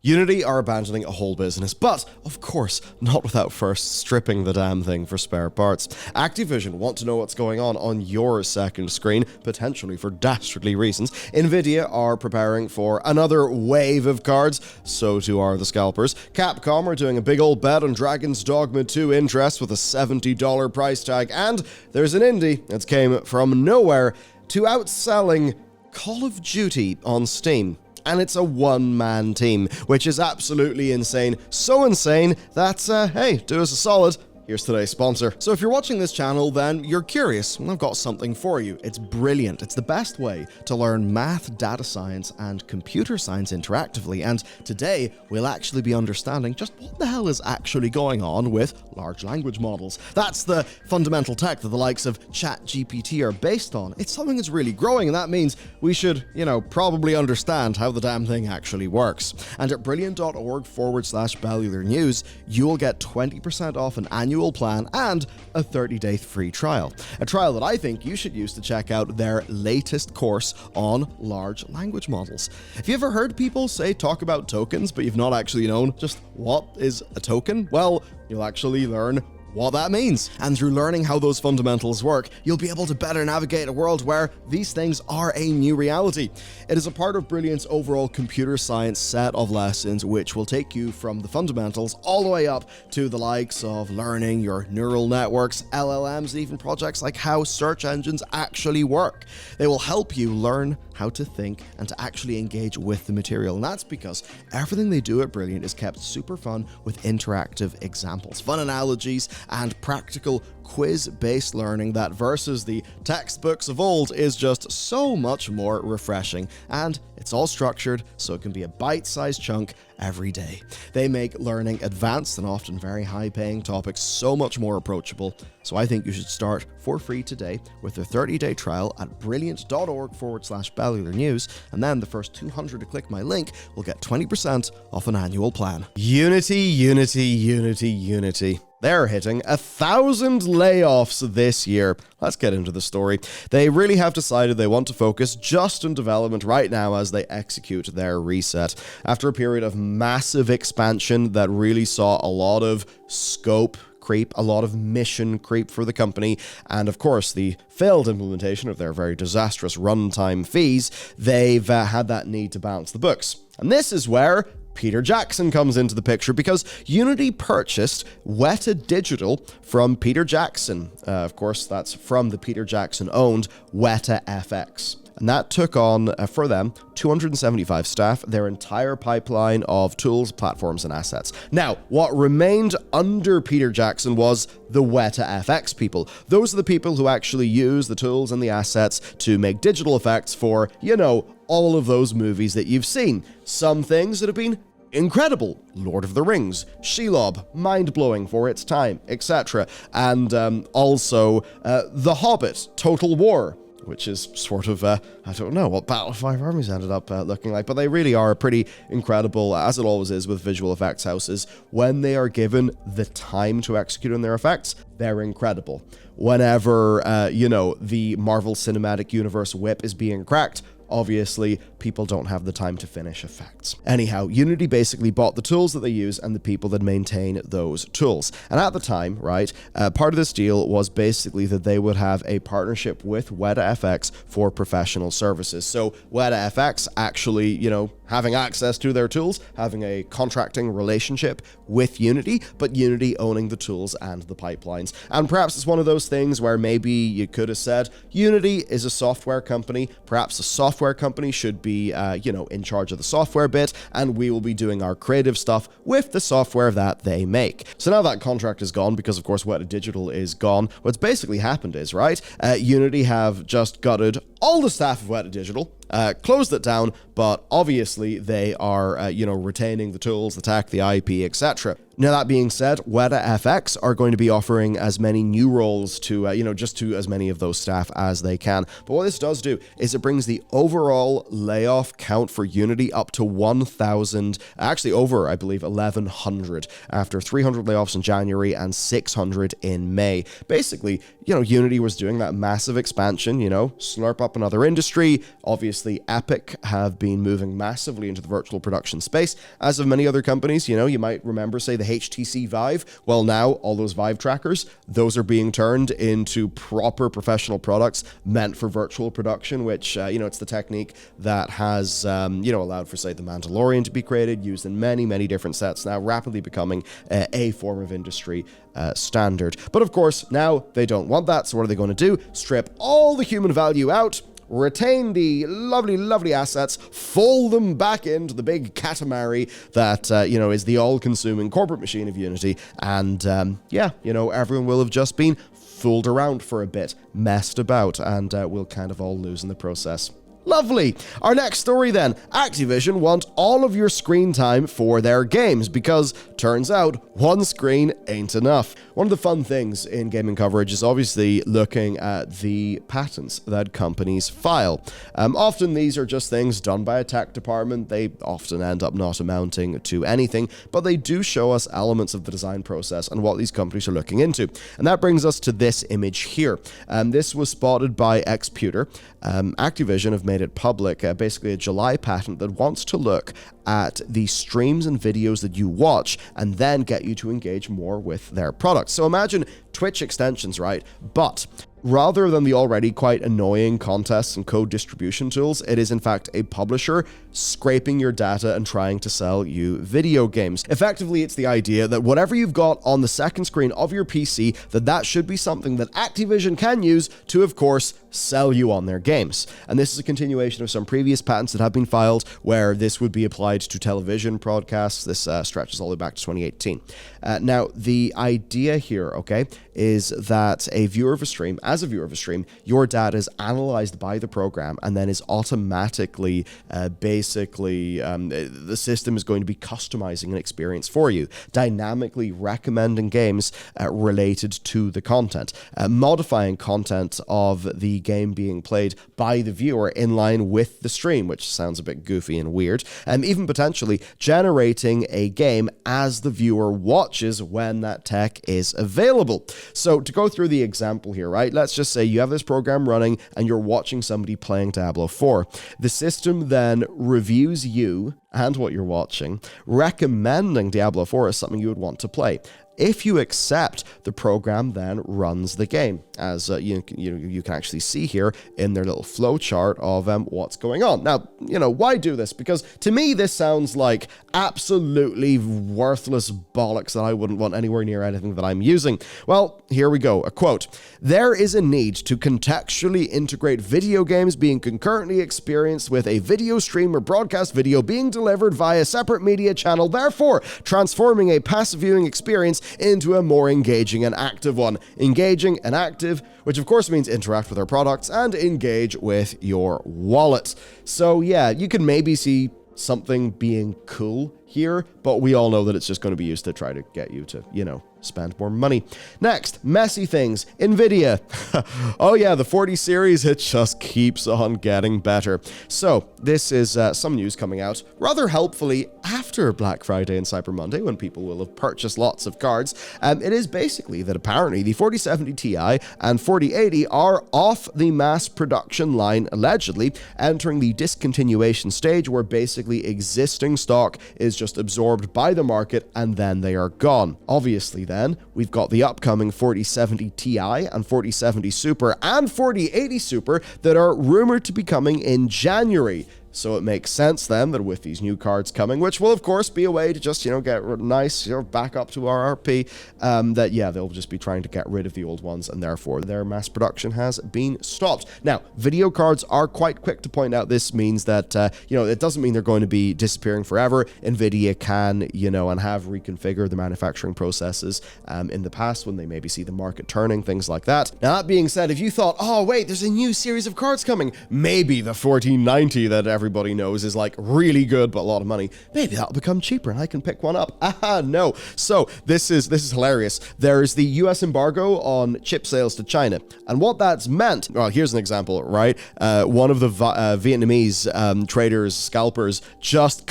Unity are abandoning a whole business, but, of course, not without first stripping the damn thing for spare parts. Activision want to know what's going on your second screen, potentially for dastardly reasons. Nvidia are preparing for another wave of cards, so too are the scalpers. Capcom are doing a big old bet on Dragon's Dogma 2 interest with a $70 price tag, and there's an indie that came from nowhere to outselling Call of Duty on Steam. And it's a one-man team, which is absolutely insane. So insane that, hey, do us a solid. Here's today's sponsor. So if you're watching this channel, then you're curious, and I've got something for you. It's brilliant. It's the best way to learn math, data science, and computer science interactively. And today, we'll actually be understanding just what the hell is actually going on with large language models. That's the fundamental tech that the likes of ChatGPT are based on. It's something that's really growing, and that means we should, probably understand how the damn thing actually works. And at brilliant.org/Bellular News, you'll get 20% off an annual plan and a 30-day free trial. A trial that I think you should use to check out their latest course on large language models. Have you ever heard people talk about tokens, but you've not actually known just what is a token? Well, you'll actually learn what that means. And through learning how those fundamentals work, you'll be able to better navigate a world where these things are a new reality. It is a part of Brilliant's overall computer science set of lessons, which will take you from the fundamentals all the way up to the likes of learning your neural networks, LLMs, even projects like how search engines actually work. They will help you learn how to think and to actually engage with the material. And that's because everything they do at Brilliant is kept super fun with interactive examples, fun analogies, and practical quiz-based learning that versus the textbooks of old is just so much more refreshing. And it's all structured so it can be a bite-sized chunk every day. They make learning advanced and often very high-paying topics so much more approachable. So I think you should start for free today with their 30-day trial at brilliant.org/Bellular News, and then the first 200 to click my link will get 20% off an annual plan. Unity. They're hitting 1,000 layoffs this year. Let's get into the story. They really have decided they want to focus just on development right now as they execute their reset. After a period of massive expansion that really saw a lot of scope creep, a lot of mission creep for the company, and of course the failed implementation of their very disastrous runtime fees, they've had that need to balance the books. And this is where Peter Jackson comes into the picture, because Unity purchased Weta Digital from Peter Jackson. Of course, that's from the Peter Jackson-owned Weta FX. And that took on, for them, 275 staff, their entire pipeline of tools, platforms, and assets. Now, what remained under Peter Jackson was the Weta FX people. Those are the people who actually use the tools and the assets to make digital effects for, all of those movies that you've seen. Some things that have been incredible. Lord of the Rings, Shelob, mind-blowing for its time, etc. And also The Hobbit, Total War, which is sort of, I don't know what Battle of Five Armies ended up looking like, but they really are pretty incredible, as it always is with visual effects houses. When they are given the time to execute on their effects, they're incredible. Whenever, the Marvel Cinematic Universe whip is being cracked, obviously, people don't have the time to finish effects. Anyhow, Unity basically bought the tools that they use and the people that maintain those tools. And at the time, right, part of this deal was basically that they would have a partnership with Weta FX for professional services. So Weta FX actually, having access to their tools, having a contracting relationship with Unity, but Unity owning the tools and the pipelines. And perhaps it's one of those things where maybe you could have said, Unity is a software company, perhaps a software company should be, in charge of the software bit, and we will be doing our creative stuff with the software that they make. So now that contract is gone, because of course Weta Digital is gone, what's basically happened is, right, Unity have just gutted all the staff of Weta Digital, closed it down, but obviously they are, retaining the tools, the tech, the IP, etc. Now, that being said, Weta FX are going to be offering as many new roles to, just to as many of those staff as they can. But what this does do is it brings the overall layoff count for Unity up to 1,000, actually over, I believe, 1,100 after 300 layoffs in January and 600 in May. Basically, Unity was doing that massive expansion, slurp up another industry, obviously obviously, Epic have been moving massively into the virtual production space, as have many other companies. You know, you might remember, say, the HTC Vive. Well, now all those Vive trackers, those are being turned into proper professional products meant for virtual production, which, it's the technique that has, allowed for, say, The Mandalorian to be created, used in many, many different sets, now rapidly becoming a form of industry standard. But of course, now they don't want that, so what are they going to do? Strip all the human value out, retain the lovely, lovely assets, fold them back into the big Katamari that, is the all-consuming corporate machine of Unity, and, everyone will have just been fooled around for a bit, messed about, and we'll kind of all lose in the process. Lovely. Our next story then. Activision want all of your screen time for their games because, turns out, one screen ain't enough. One of the fun things in gaming coverage is obviously looking at the patents that companies file. Often these are just things done by a tech department. They often end up not amounting to anything, but they do show us elements of the design process and what these companies are looking into. And that brings us to this image here. This was spotted by Xputer. Activision have made it public, basically a July patent that wants to look at the streams and videos that you watch and then get you to engage more with their products. So imagine Twitch extensions, right? But rather than the already quite annoying contests and code distribution tools, it is in fact a publisher scraping your data and trying to sell you video games. Effectively, it's the idea that whatever you've got on the second screen of your PC, that should be something that Activision can use to, of course, sell you on their games. And this is a continuation of some previous patents that have been filed where this would be applied to television broadcasts. This stretches all the way back to 2018. Now, the idea here, okay, is that as a viewer of a stream, your data is analyzed by the program and then is automatically, the system is going to be customizing an experience for you, dynamically recommending games related to the content, modifying content of the game being played by the viewer in line with the stream, which sounds a bit goofy and weird, even potentially generating a game as the viewer watches when that tech is available. So to go through the example here, right, let's just say you have this program running and you're watching somebody playing Diablo 4. The system then reviews you and what you're watching, recommending Diablo 4 as something you would want to play. If you accept, the program then runs the game, as you can actually see here in their little flow chart of what's going on. Now, why do this? Because to me, this sounds like absolutely worthless bollocks that I wouldn't want anywhere near anything that I'm using. Well, here we go. A quote. "There is a need to contextually integrate video games being concurrently experienced with a video stream or broadcast video being delivered via a separate media channel, therefore transforming a passive viewing experience into a more engaging and active one." Engaging and active, which of course means interact with our products and engage with your wallet. So yeah, you can maybe see something being cool here, but we all know that it's just going to be used to try to get you to, spend more money. Next, messy things. Nvidia. Oh yeah, the 40 series, it just keeps on getting better. So this is some news coming out rather helpfully after Black Friday and Cyber Monday when people will have purchased lots of cards. It is basically that apparently the 4070 Ti and 4080 are off the mass production line, allegedly entering the discontinuation stage where basically existing stock is just absorbed by the market and then they are gone. Obviously then, we've got the upcoming 4070 Ti and 4070 Super and 4080 Super that are rumored to be coming in January. So it makes sense then that with these new cards coming, which will of course be a way to just, get nice, back up to our RP, they'll just be trying to get rid of the old ones and therefore their mass production has been stopped. Now, video cards are quite quick to point out this means that, it doesn't mean they're going to be disappearing forever. Nvidia can, and have reconfigured the manufacturing processes in the past when they maybe see the market turning, things like that. Now, that being said, if you thought, oh wait, there's a new series of cards coming, maybe the 1490 that everybody knows is like really good but a lot of money, maybe that'll become cheaper and I can pick one up. No. So this is hilarious. There's the US embargo on chip sales to China, and what that's meant, well, here's an example, right? One of the Vietnamese traders, scalpers, just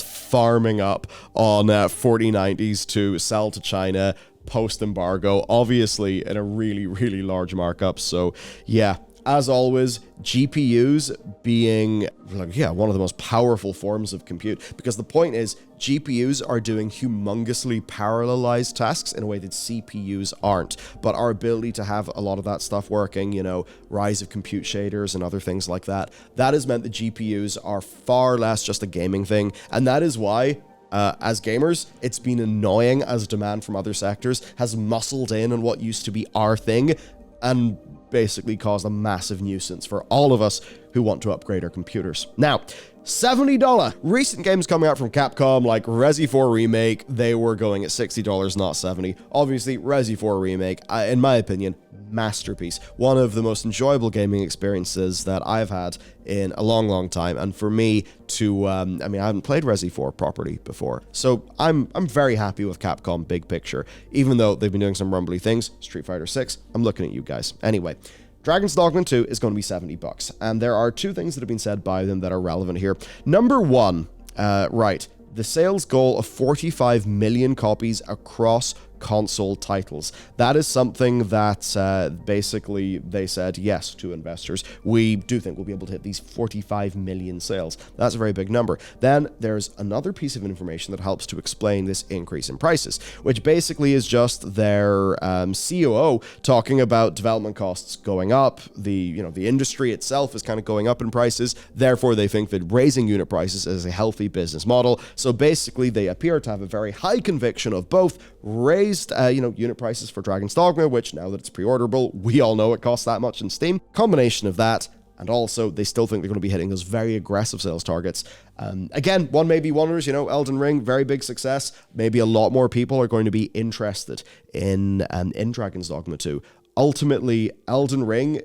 farming up on 4090s to sell to China post-embargo, obviously in a really, really large markup. So yeah, As always, GPUs being, like, yeah, one of the most powerful forms of compute, because the point is, GPUs are doing humongously parallelized tasks in a way that CPUs aren't. But our ability to have a lot of that stuff working, you know, rise of compute shaders and other things like that, that has meant that GPUs are far less just a gaming thing. And that is why, as gamers, it's been annoying as demand from other sectors has muscled in on what used to be our thing and basically caused a massive nuisance for all of us who want to upgrade our computers. Now, $70. Recent games coming out from Capcom, like Resi 4 Remake, they were going at $60, not $70. Obviously, Resi 4 Remake, in my opinion, masterpiece. One of the most enjoyable gaming experiences that I've had in a long, long time. And for me to, I mean, I haven't played Resi 4 properly before. So I'm very happy with Capcom big picture. Even though they've been doing some rumbly things, Street Fighter 6, I'm looking at you guys. Anyway, Dragon's Dogma 2 is going to be $70. And there are two things that have been said by them that are relevant here. Number one, right, the sales goal of 45 million copies across console titles. That is something that basically they said yes to investors. We do think we'll be able to hit these 45 million sales. That's a very big number. Then there's another piece of information that helps to explain this increase in prices, which basically is just their COO talking about development costs going up. The industry itself is kind of going up in prices. Therefore, they think that raising unit prices is a healthy business model. So basically, they appear to have a very high conviction of both raised unit prices for Dragon's Dogma, which now that it's pre-orderable, we all know it costs that much in Steam. Combination of that, and also they still think they're going to be hitting those very aggressive sales targets. Again, one maybe wonders, Elden Ring, very big success. Maybe a lot more people are going to be interested in Dragon's Dogma 2. Ultimately, Elden Ring,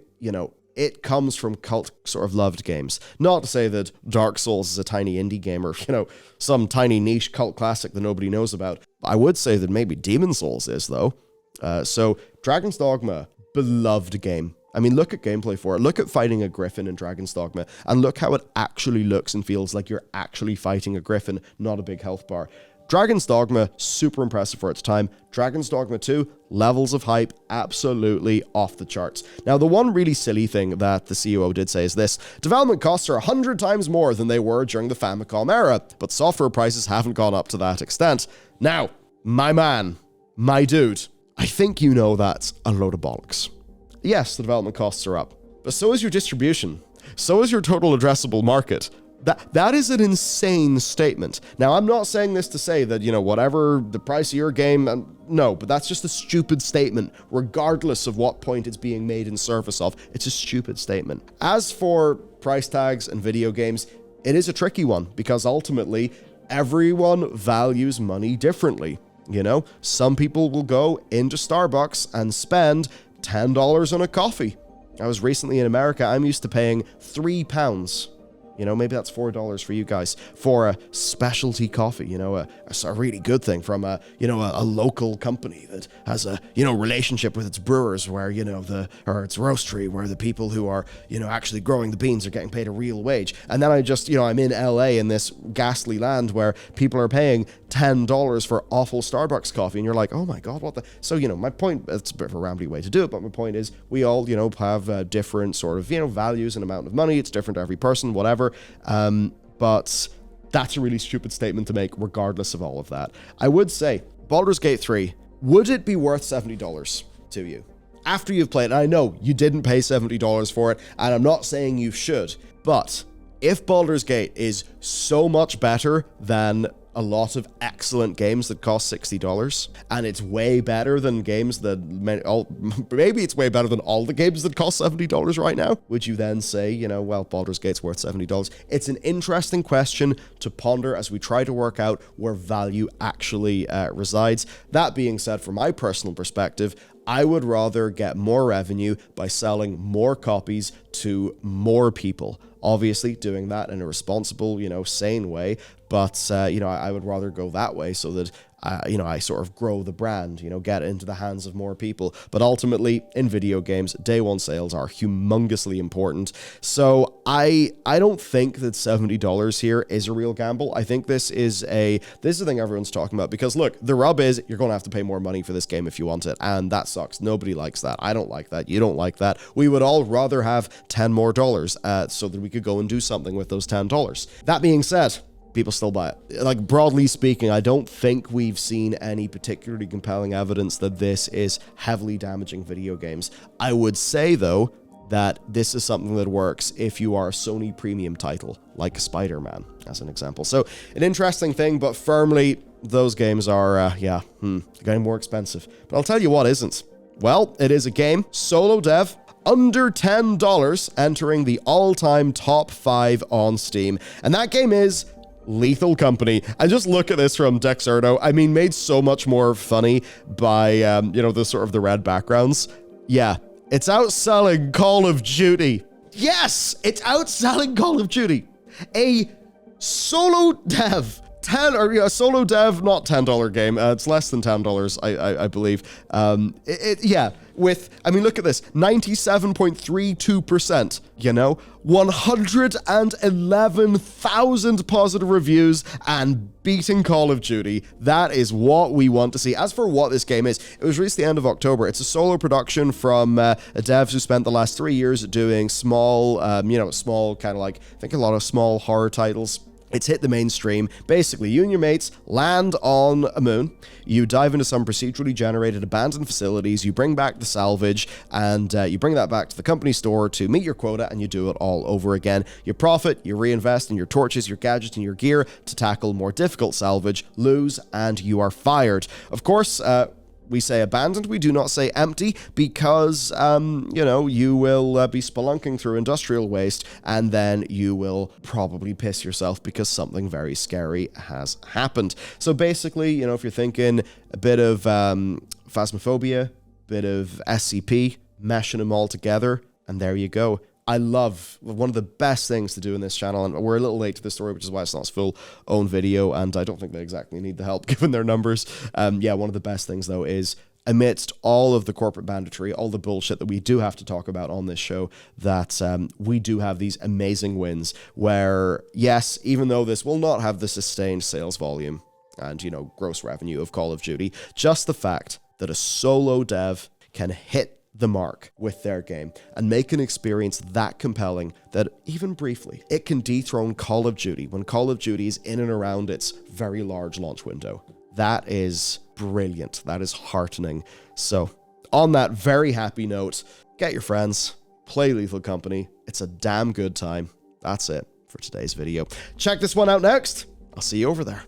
it comes from cult sort of loved games. Not to say that Dark Souls is a tiny indie game or, some tiny niche cult classic that nobody knows about. I would say that maybe Demon Souls is, though. So Dragon's Dogma, beloved game. I mean, look at gameplay for it. Look at fighting a griffin in Dragon's Dogma, and look how it actually looks and feels like you're actually fighting a griffin, not a big health bar. Dragon's Dogma, super impressive for its time. Dragon's Dogma 2, levels of hype, absolutely off the charts. Now, the one really silly thing that the CEO did say is this: development costs are 100 times more than they were during the Famicom era, but software prices haven't gone up to that extent. Now, my man, my dude, I think you know that's a load of bollocks. Yes, the development costs are up, but so is your distribution. So is your total addressable market. That is an insane statement. Now, I'm not saying this to say that, whatever the price of your game, no, but that's just a stupid statement, regardless of what point it's being made in service of. It's a stupid statement. As for price tags and video games, it is a tricky one, because ultimately, everyone values money differently. Some people will go into Starbucks and spend $10 on a coffee. I was recently in America. I'm used to paying £3. Maybe that's $4 for you guys for a specialty coffee, a really good thing from a local company that has a, relationship with its brewers where, or its roastery where the people who are, actually growing the beans are getting paid a real wage. And then I just, I'm in LA in this ghastly land where people are paying $10 for awful Starbucks coffee. And you're like, oh my God, what the? So, my point, it's a bit of a rambly way to do it, but my point is we all, have different sort of, values and amount of money. It's different to every person, whatever. But that's a really stupid statement to make regardless of all of that. I would say, Baldur's Gate 3, would it be worth $70 to you? After you've played it, I know you didn't pay $70 for it, and I'm not saying you should, but if Baldur's Gate is so much better than a lot of excellent games that cost $60, and it's way better than games that, maybe it's way better than all the games that cost $70 right now, would you then say, well, Baldur's Gate's worth $70? It's an interesting question to ponder as we try to work out where value actually resides. That being said, from my personal perspective, I would rather get more revenue by selling more copies to more people. Obviously, doing that in a responsible, sane way. But, I would rather go that way so that, I sort of grow the brand, get it into the hands of more people. But ultimately, in video games, day one sales are humongously important. So I don't think that $70 here is a real gamble. I think this is the thing everyone's talking about. Because look, the rub is you're going to have to pay more money for this game if you want it. And that sucks. Nobody likes that. I don't like that. You don't like that. We would all rather have $10 more so that we could go and do something with those $10. That being said, people still buy it. Like, broadly speaking, I don't think we've seen any particularly compelling evidence that this is heavily damaging video games. I would say, though, that this is something that works if you are a Sony premium title, like Spider-Man, as an example. So, an interesting thing, but firmly, those games are, getting more expensive. But I'll tell you what isn't. Well, it is a game, solo dev, under $10, entering the all-time top 5 on Steam. And that game is Lethal Company. And just look at this from Dexerto. I mean, made so much more funny by, the sort of the red backgrounds. Yeah, it's outselling Call of Duty. Yes, it's outselling Call of Duty. A solo dev, solo dev, not $10 game. It's less than $10, I believe. Look at this, 97.32%, 111,000 positive reviews and beating Call of Duty. That is what we want to see. As for what this game is, it was released the end of October. It's a solo production from a dev who spent the last 3 years doing small, small kind of like, I think a lot of small horror titles. It's hit the mainstream. Basically, you and your mates land on a moon. You dive into some procedurally generated abandoned facilities. You bring back the salvage, and you bring that back to the company store to meet your quota, and you do it all over again. You profit, you reinvest in your torches, your gadgets, and your gear to tackle more difficult salvage, lose, and you are fired. Of course, we say abandoned, we do not say empty, because, you will be spelunking through industrial waste, and then you will probably piss yourself because something very scary has happened. So basically, if you're thinking a bit of Phasmophobia, bit of SCP, meshing them all together, and there you go. I love one of the best things to do in this channel, and we're a little late to this story, which is why it's not its full own video, and I don't think they exactly need the help given their numbers. One of the best things, though, is amidst all of the corporate banditry, all the bullshit that we do have to talk about on this show, that we do have these amazing wins where, yes, even though this will not have the sustained sales volume and, gross revenue of Call of Duty, just the fact that a solo dev can hit the mark with their game and make an experience that compelling that even briefly it can dethrone Call of Duty when Call of Duty is in and around its very large launch window. That is brilliant. That is heartening. So on that very happy note, get your friends, play Lethal Company. It's a damn good time. That's it for today's video. Check this one out next. I'll see you over there.